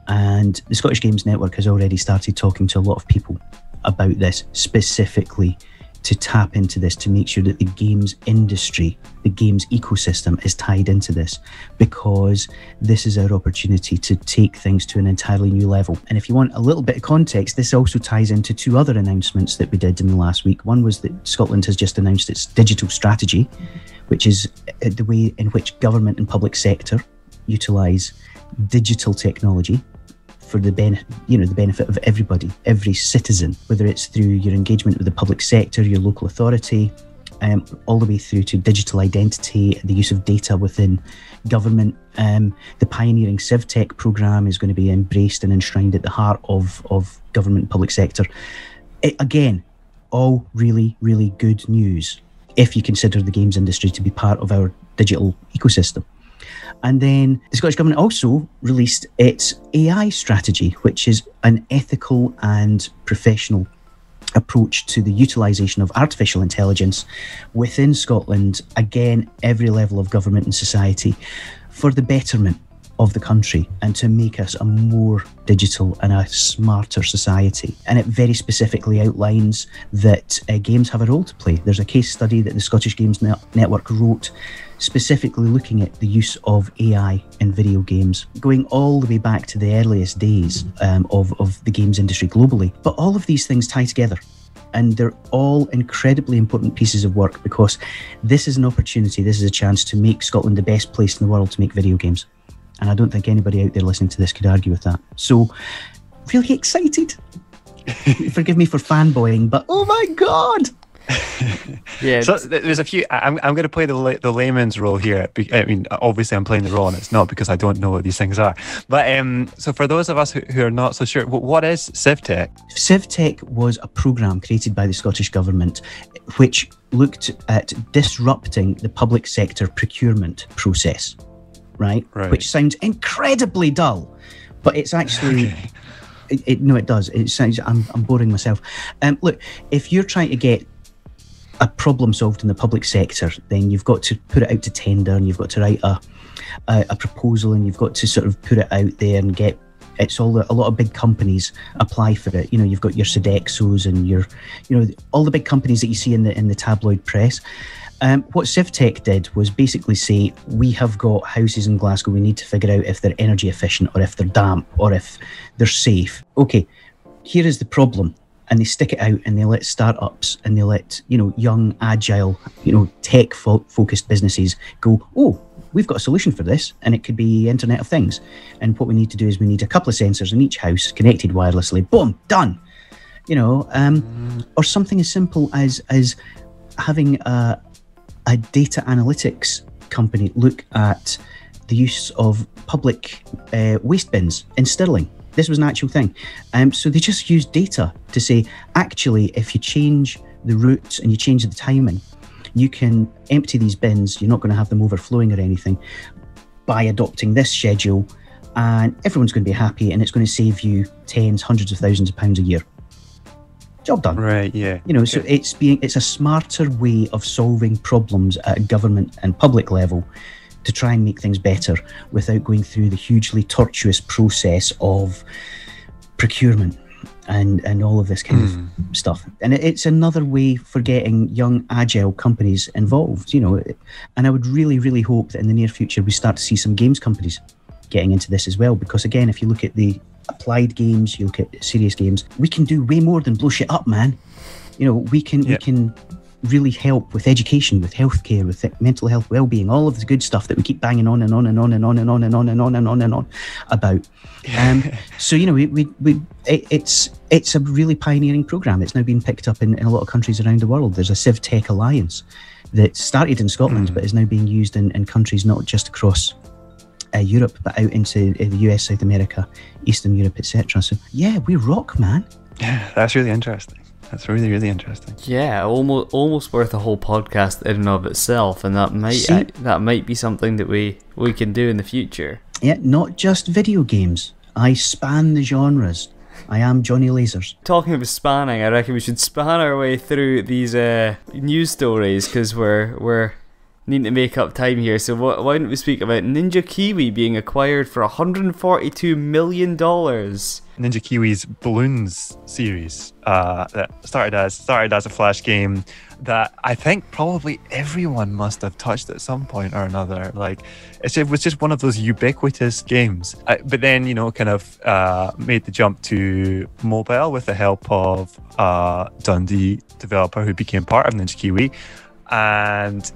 Speaker 2: And the Scottish Games Network has already started talking to a lot of people about this, specifically to tap into this, to make sure that the games industry, the games ecosystem is tied into this, because this is our opportunity to take things to an entirely new level. And if you want a little bit of context, this also ties into two other announcements that we did in the last week. One was that Scotland has just announced its digital strategy, which is the way in which government and public sector utilise digital technology for the benefit of everybody, every citizen, whether it's through your engagement with the public sector, your local authority, all the way through to digital identity, the use of data within government. The pioneering CivTech programme is going to be embraced and enshrined at the heart of government and public sector. Again, all really, really good news if you consider the games industry to be part of our digital ecosystem. And then the Scottish Government also released its AI strategy, which is an ethical and professional approach to the utilisation of artificial intelligence within Scotland, again, every level of government and society, for the betterment of the country and to make us a more digital and a smarter society. And it very specifically outlines that games have a role to play. There's a case study that the Scottish Games Network wrote specifically looking at the use of AI in video games, going all the way back to the earliest days of the games industry globally. But all of these things tie together, and they're all incredibly important pieces of work, because this is an opportunity, this is a chance to make Scotland the best place in the world to make video games. And I don't think anybody out there listening to this could argue with that. So, really excited. Forgive me for fanboying, but oh my God!
Speaker 3: Yeah. So there's a few. I'm going to play the layman's role here. I mean, obviously I'm playing the role, and it's not because I don't know what these things are. But so for those of us who are not so sure, what is CivTech?
Speaker 2: CivTech was a programme created by the Scottish Government which looked at disrupting the public sector procurement process. Right? Which sounds incredibly dull, but it's actually, it does. It sounds, I'm boring myself. Look, if you're trying to get a problem solved in the public sector, then you've got to put it out to tender, and you've got to write a proposal, and you've got to sort of put it out there and get. It's all a lot of big companies apply for it. You know, you've got your Sodexos and all the big companies that you see in the tabloid press. What CivTech did was basically say, we have got houses in Glasgow, we need to figure out if they're energy efficient or if they're damp or if they're safe. Okay, here is the problem. And they stick it out and they let startups and they let, young, agile, tech-focused businesses go, oh, we've got a solution for this, and it could be Internet of Things. And what we need to do is we need a couple of sensors in each house connected wirelessly. Boom, done. Or something as simple as having a data analytics company look at the use of public waste bins in Stirling. This was an actual thing. So they just used data to say, actually, if you change the routes and you change the timing, you can empty these bins, you're not going to have them overflowing or anything, by adopting this schedule, and everyone's going to be happy, and it's going to save you tens, hundreds of thousands of pounds a year. Job done.
Speaker 3: Right, yeah.
Speaker 2: So it's a smarter way of solving problems at a government and public level to try and make things better without going through the hugely tortuous process of procurement and all of this kind of stuff. And it's another way for getting young, agile companies involved, and I would really, really hope that in the near future we start to see some games companies getting into this as well, because again, if you look at the applied games, you look at serious games, we can do way more than blow shit up, man. We can really help with education, with healthcare, with mental health, well-being, all of the good stuff that we keep banging on and on and on and on and on and on and on and on and on about. So it's a really pioneering program. It's now been picked up in a lot of countries around the world. There's a CivTech Alliance that started in Scotland but is now being used in countries not just across Europe, but out into the US, South America, Eastern Europe, etc. So yeah, we rock, man.
Speaker 3: Yeah, that's really interesting. That's really, really interesting.
Speaker 1: Yeah, almost worth a whole podcast in and of itself, and that might be something that we can do in the future.
Speaker 2: Yeah, not just video games. I span the genres. I am Johnny Lasers.
Speaker 1: Talking about spanning, I reckon we should span our way through these news stories, because we're need to make up time here. So why don't we speak about Ninja Kiwi being acquired for $142 million?
Speaker 3: Ninja Kiwi's Balloons series that started as a Flash game that I think probably everyone must have touched at some point or another. Like, it was just one of those ubiquitous games. But then, kind of made the jump to mobile with the help of Dundee developer who became part of Ninja Kiwi, and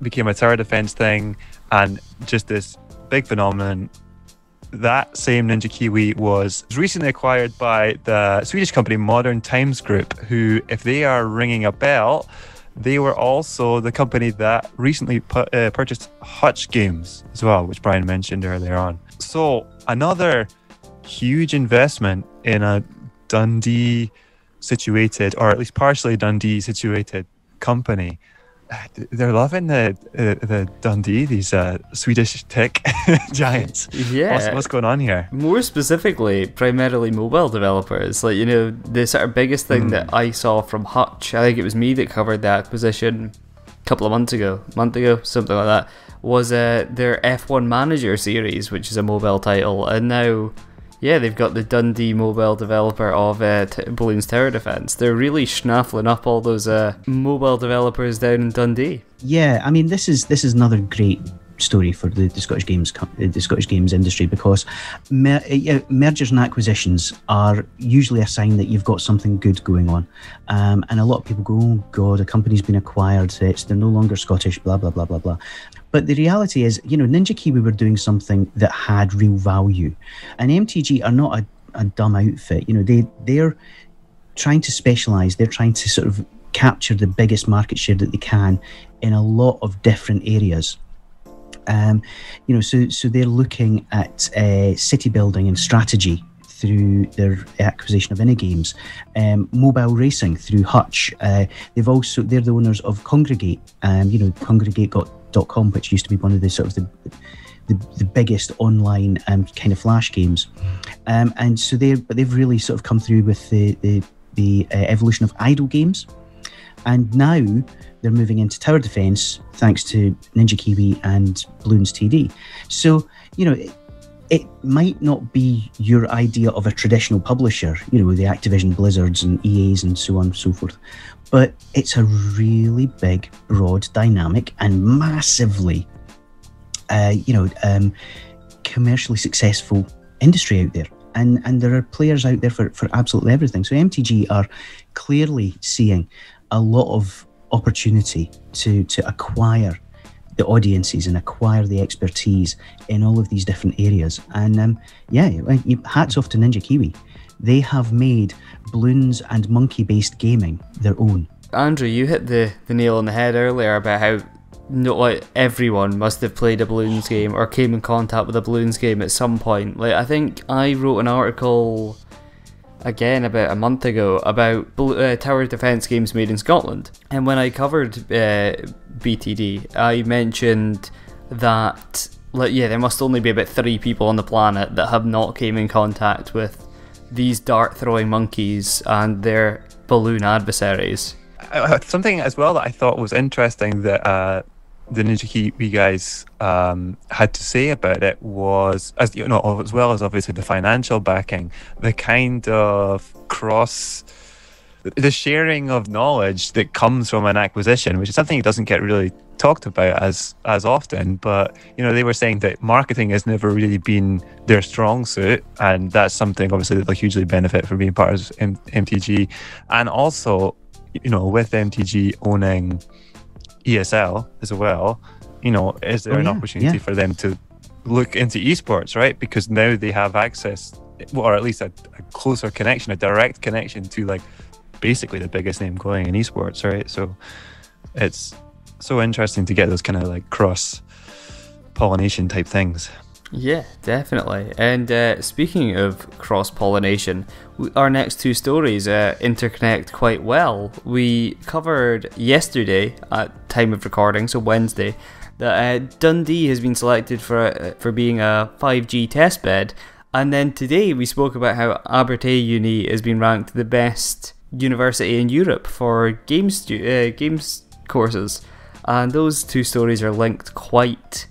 Speaker 3: became a tower defense thing, and just this big phenomenon. That same Ninja Kiwi was recently acquired by the Swedish company Modern Times Group, who, if they are ringing a bell, they were also the company that recently purchased Hutch Games as well, which Brian mentioned earlier on. So another huge investment in a Dundee situated, or at least partially Dundee situated company. They're loving the Dundee, these Swedish tech giants.
Speaker 1: Yeah.
Speaker 3: What's going on here?
Speaker 1: More specifically, primarily mobile developers. Like, the sort of biggest thing that I saw from Hutch, I think it was me that covered the acquisition a couple of month ago, something like that, was their F1 Manager series, which is a mobile title. And now, yeah, they've got the Dundee mobile developer of Balloons Tower Defense. They're really schnaffling up all those mobile developers down in Dundee.
Speaker 2: Yeah, I mean, this is another great story for the Scottish games industry, because mergers and acquisitions are usually a sign that you've got something good going on, and a lot of people go, oh god, a company's been acquired, they're no longer Scottish, blah blah blah blah blah. But the reality is, Ninja Kiwi were doing something that had real value, and MTG are not a dumb outfit. They're trying to specialise. They're trying to sort of capture the biggest market share that they can in a lot of different areas. So they're looking at city building and strategy through their acquisition of Games, mobile racing through Hutch. They're the owners of Congregate, Congregate.com, which used to be one of the sort of the biggest online kind of Flash games, and so they've really sort of come through with the evolution of idle games, and now they're moving into tower defense thanks to Ninja Kiwi and Balloons TD. So, it might not be your idea of a traditional publisher, the Activision Blizzards and EAs and so on and so forth, but it's a really big, broad, dynamic and massively, commercially successful industry out there. And there are players out there for absolutely everything. So MTG are clearly seeing a lot of opportunity to acquire the audiences and acquire the expertise in all of these different areas. And hats off to Ninja Kiwi. They have made balloons and monkey-based gaming their own.
Speaker 1: Andrew, you hit the nail on the head earlier about how not everyone must have played a Balloons game or came in contact with a Balloons game at some point. Like, I think I wrote an article again about a month ago about tower defense games made in Scotland, and when I covered BTD, I mentioned that there must only be about 3 people on the planet that have not came in contact with these dart throwing monkeys and their balloon adversaries.
Speaker 3: Something as well that I thought was interesting that the Ninja Kiwi guys had to say about it was, as well as obviously the financial backing, the kind of the sharing of knowledge that comes from an acquisition, which is something that doesn't get really talked about as often. But they were saying that marketing has never really been their strong suit, and that's something obviously that they'll hugely benefit from being part of MTG. And also, with MTG owning ESL as well, is there an opportunity for them to look into esports, right? Because now they have access, or at least a closer connection, a direct connection to basically the biggest name going in esports, right? So it's so interesting to get those kind of cross pollination type things.
Speaker 1: Yeah, definitely. And speaking of cross-pollination, our next 2 stories interconnect quite well. We covered yesterday, at time of recording, so Wednesday, that Dundee has been selected for being a 5G testbed. And then today we spoke about how Abertay Uni has been ranked the best university in Europe for games courses. and those two stories are linked quite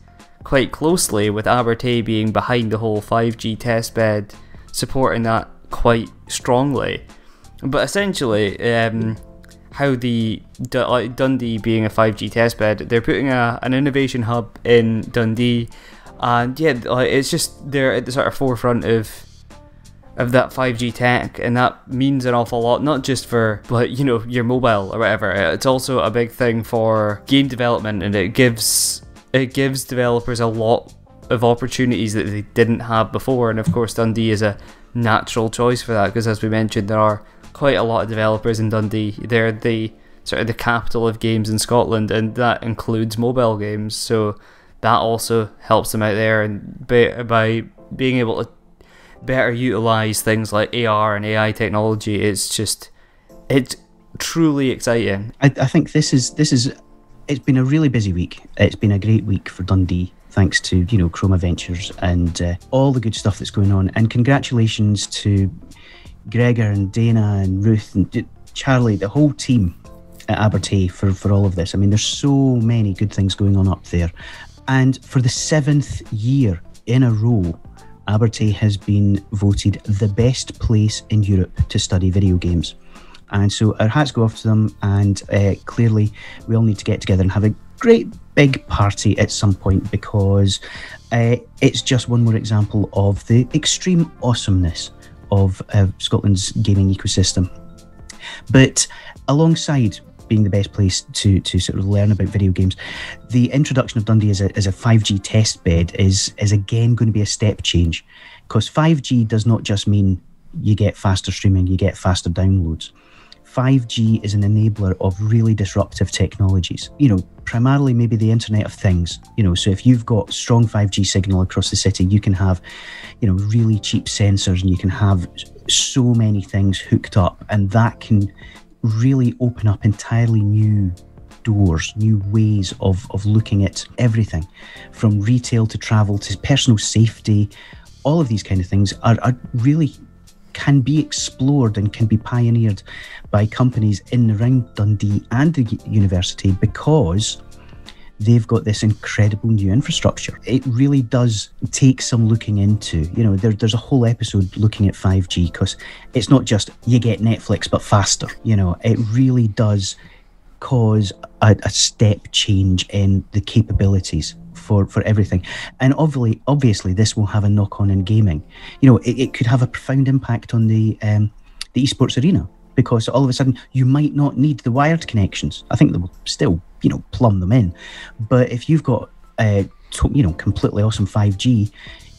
Speaker 1: closely, with Abertay being behind the whole 5G testbed, supporting that quite strongly. But essentially, how the Dundee being a 5G testbed, they're putting an innovation hub in Dundee, and yeah, it's just they're at the sort of forefront of that 5G tech, and that means an awful lot, not just for your mobile or whatever. It's also a big thing for game development, and it gives developers a lot of opportunities that they didn't have before. And of course, Dundee is a natural choice for that, because as we mentioned, there are quite a lot of developers in Dundee. They're the sort of the capital of games in Scotland, and that includes mobile games, so that also helps them out there, and by being able to better utilise things like AR and AI technology, it's truly exciting.
Speaker 2: I think this is it's been a really busy week. It's been a great week for Dundee, thanks to Chroma Ventures and all the good stuff that's going on. And congratulations to Gregor and Dana and Ruth and Charlie, the whole team at Abertay for all of this. I mean, there's so many good things going on up there. And for the 7th year in a row, Abertay has been voted the best place in Europe to study video games. And so our hats go off to them, and clearly we all need to get together and have a great big party at some point, because it's just one more example of the extreme awesomeness of Scotland's gaming ecosystem. But alongside being the best place to sort of learn about video games, the introduction of Dundee as a 5G test bed is again going to be a step change, because 5G does not just mean you get faster streaming, you get faster downloads. 5G is an enabler of really disruptive technologies, primarily maybe the Internet of Things. So if you've got strong 5G signal across the city, you can have really cheap sensors, and you can have so many things hooked up, and that can really open up entirely new doors, new ways of looking at everything, from retail to travel to personal safety. All of these kind of things are really can be explored and can be pioneered by companies in and around Dundee and the university, because they've got this incredible new infrastructure. It really does take some looking into. There's a whole episode looking at 5G, because it's not just you get Netflix but faster. It really does cause a step change in the capabilities for everything. And obviously this will have a knock-on in gaming. It could have a profound impact on the esports arena, because all of a sudden you might not need the wired connections. I think they will still plumb them in, but if you've got completely awesome 5G,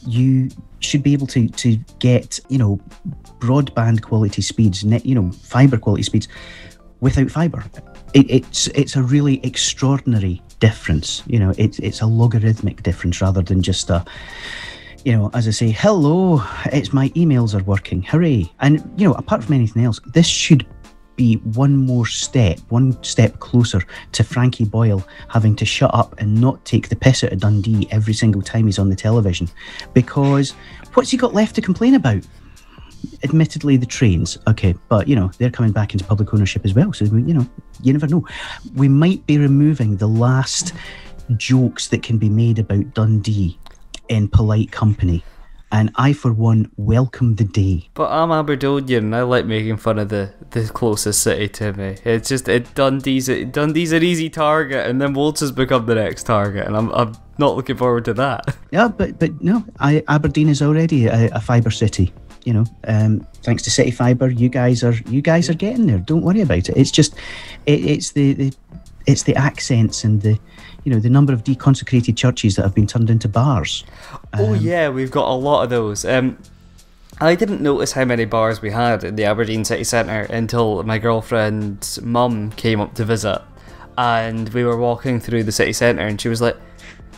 Speaker 2: you should be able to get broadband quality speeds, fiber quality speeds without fiber. It's a really extraordinary difference. It's a logarithmic difference rather than just a, as I say, hello, it's my emails are working, hooray. And, apart from anything else, this should be one step closer to Frankie Boyle having to shut up and not take the piss out of Dundee every single time he's on the television. Because what's he got left to complain about? Admittedly, the trains, okay, but they're coming back into public ownership as well, so you never know. We might be removing the last jokes that can be made about Dundee in polite company, and I for one welcome the day. But
Speaker 1: I'm Aberdonian, and I like making fun of the closest city to me. It's just Dundee's an easy target, and then Wolves has become the next target, and I'm not looking forward to that.
Speaker 2: Yeah, but no, Aberdeen is already a fibre city. Thanks to City Fibre, you guys are getting there. Don't worry about it. It's just it's the accents and the number of deconsecrated churches that have been turned into bars.
Speaker 1: Oh yeah, we've got a lot of those. I didn't notice how many bars we had in the Aberdeen city centre until my girlfriend's mum came up to visit, and we were walking through the city centre, and she was like,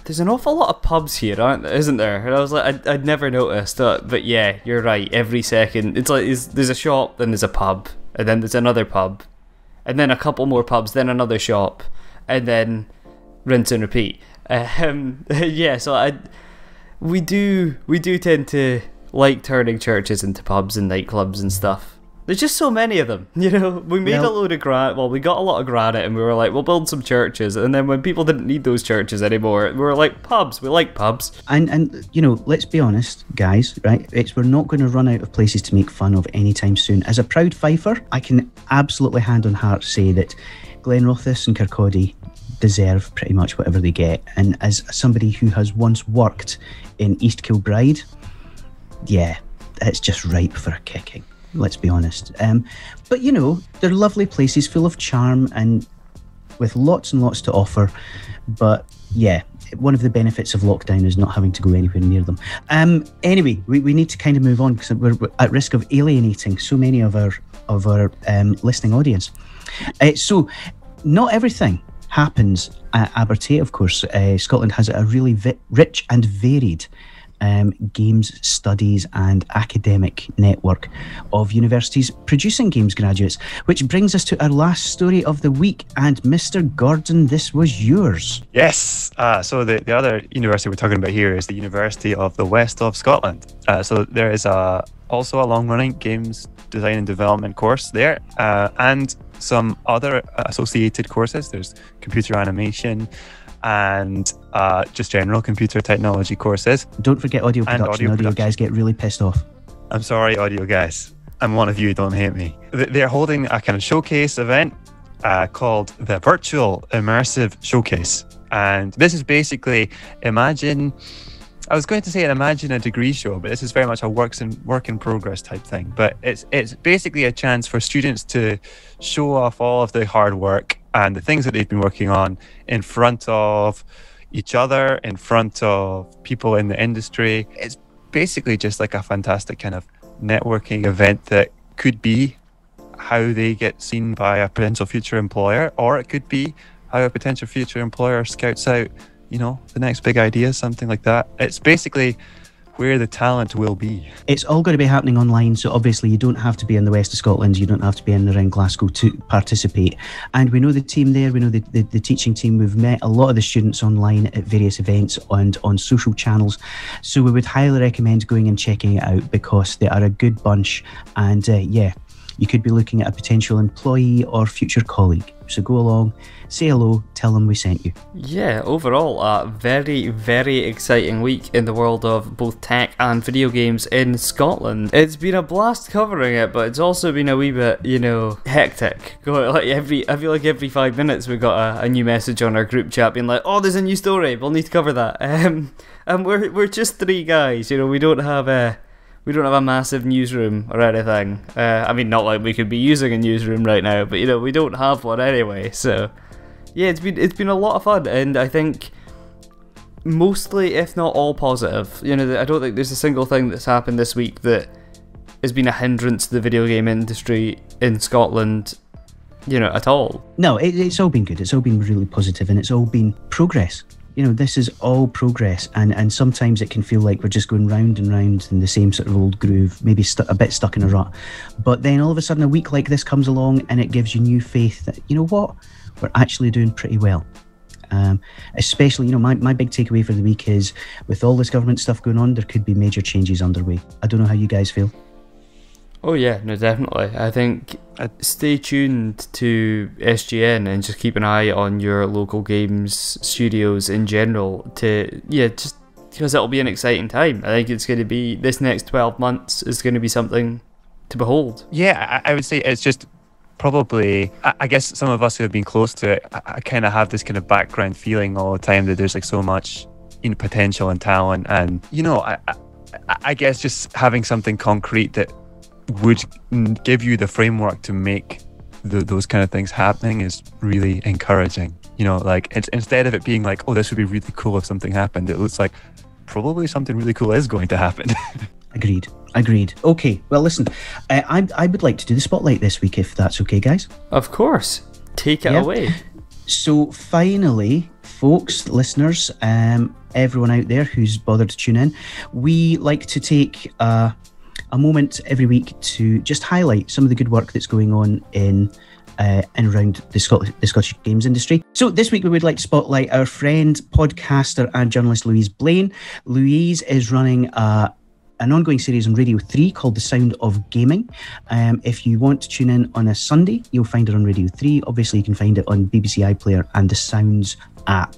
Speaker 1: "There's an awful lot of pubs here, isn't there?" And I was like, I'd never noticed. But yeah, you're right. Every second, it's like there's a shop, then there's a pub, and then there's another pub, and then a couple more pubs, then another shop, and then rinse and repeat. Yeah, so we do tend to like turning churches into pubs and nightclubs and stuff. There's just so many of them, you know. We made a load of granite. Well, we got a lot of granite, and we were like, we'll build some churches. And then when people didn't need those churches anymore, we were like, pubs. We like pubs.
Speaker 2: And you know, let's be honest, guys. Right? We're not going to run out of places to make fun of anytime soon. As a proud Fifer, I can absolutely hand on heart say that Glenrothes and Kirkcaldy deserve pretty much whatever they get. And as somebody who has once worked in East Kilbride, yeah, it's just ripe for a kicking. Let's be honest. But, you know, they're lovely places full of charm and with lots and lots to offer. But, yeah, one of the benefits of lockdown is not having to go anywhere near them. Anyway, we need to kind of move on because we're at risk of alienating so many of our listening audience. So, not everything happens at Abertay, of course. Scotland has a really rich and varied games studies and academic network of universities producing games graduates, which brings us to our last story of the week. And Mr. Gordon, this was yours.
Speaker 3: Yes. So the other university we're talking about here is the University of the West of Scotland. So there is also a long-running games design and development course there, and some other associated courses. There's computer animation and just general computer technology courses.
Speaker 2: Don't forget audio production. Audio guys get really pissed off.
Speaker 3: I'm sorry, audio guys. I'm one of you, don't hate me. They're holding a kind of showcase event called the Virtual Immersive Showcase. And this is basically, imagine a degree show, but this is very much a work in progress type thing. But it's basically a chance for students to show off all of the hard work and the things that they've been working on in front of each other, in front of people in the industry. It's basically just like a fantastic kind of networking event that could be how they get seen by a potential future employer, or it could be how a potential future employer scouts out, you know, the next big idea, something like that. It's basically where the talent will be. It's
Speaker 2: all going to be happening online, so obviously you don't have to be in the west of Scotland, you don't have to be in around Glasgow to participate. And we know the team there, we know the teaching team. We've met a lot of the students online at various events and on social channels, so we would highly recommend going and checking it out because they are a good bunch. And yeah, you could be looking at a potential employee or future colleague. So go along, say hello, tell them we sent you.
Speaker 1: Yeah, overall, a very, very exciting week in the world of both tech and video games in Scotland. It's been a blast covering it, but it's also been a wee bit, you know, hectic. I feel like every 5 minutes we got a new message on our group chat being like, oh, there's a new story, we'll need to cover that. And we're just 3 guys, you know, we don't have a massive newsroom or anything. I mean, not like we could be using a newsroom right now, but you know, we don't have one anyway. So, yeah, it's been a lot of fun, and I think mostly, if not all, positive. You know, I don't think there's a single thing that's happened this week that has been a hindrance to the video game industry in Scotland, you know, at all.
Speaker 2: No, it's all been good. It's all been really positive, and it's all been progress. You know, this is all progress, and sometimes it can feel like we're just going round and round in the same sort of old groove, maybe a bit stuck in a rut. But then all of a sudden a week like this comes along and it gives you new faith that, you know what, we're actually doing pretty well. Especially, you know, my big takeaway for the week is with all this government stuff going on, there could be major changes underway. I don't know how you guys feel.
Speaker 1: Oh yeah, no, definitely. I think stay tuned to SGN and just keep an eye on your local games studios in general just because it'll be an exciting time. I think it's going to be, this next 12 months is going to be something to behold.
Speaker 3: Yeah, I would say it's just probably, I guess some of us who have been close to it, I kind of have this kind of background feeling all the time that there's like so much, you know, potential and talent, and, you know, I guess just having something concrete that would give you the framework to make those kind of things happening is really encouraging. You know, like it's, instead of it being like, oh, this would be really cool if something happened, it looks like probably something really cool is going to happen.
Speaker 2: Agreed. Okay, well listen, I would like to do the spotlight this week, if that's okay, guys.
Speaker 1: Of course, take it away.
Speaker 2: So finally, folks, listeners, everyone out there who's bothered to tune in, we like to take a moment every week to just highlight some of the good work that's going on in and around the Scottish games industry. So this week we would like to spotlight our friend, podcaster and journalist Louise Blaine. Louise is running a an ongoing series on Radio 3 called The Sound of Gaming. If you want to tune in on a Sunday, you'll find it on Radio 3. Obviously, you can find it on BBC iPlayer and the Sounds app.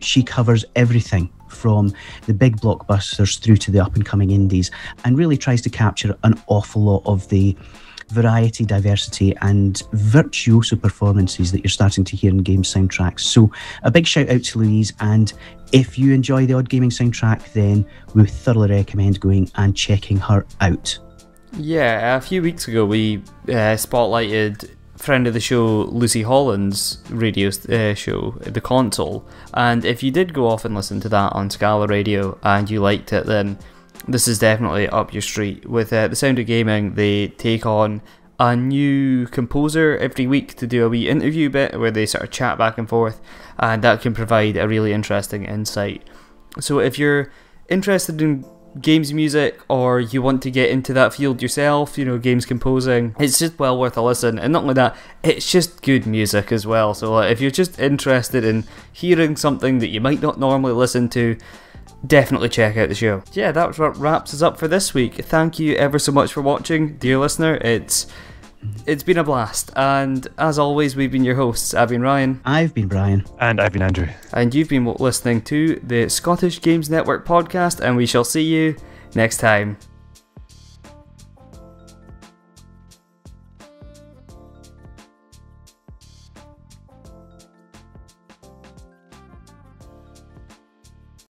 Speaker 2: She covers everything from the big blockbusters through to the up-and-coming indies, and really tries to capture an awful lot of the variety, diversity and virtuoso performances that you're starting to hear in game soundtracks. So a big shout out to Louise, and if you enjoy the Odd Gaming soundtrack, then we thoroughly recommend going and checking her out.
Speaker 1: Yeah, a few weeks ago we spotlighted friend of the show Lucy Holland's radio show, The Console, and if you did go off and listen to that on Scala Radio and you liked it, then this is definitely up your street. With The Sound of Gaming, they take on a new composer every week to do a wee interview bit where they sort of chat back and forth, and that can provide a really interesting insight. So if you're interested in games music, or you want to get into that field yourself, games composing, it's just well worth a listen. And not only that, it's just good music as well. So if you're just interested in hearing something that you might not normally listen to, definitely check out the show. Yeah, that's what wraps us up for this week. Thank you ever so much for watching, dear listener. It's been a blast, and as always, we've been your hosts. I've been Ryan.
Speaker 2: I've been Brian.
Speaker 3: And I've been Andrew.
Speaker 1: And you've been listening to the Scottish Games Network podcast, and we shall see you next time.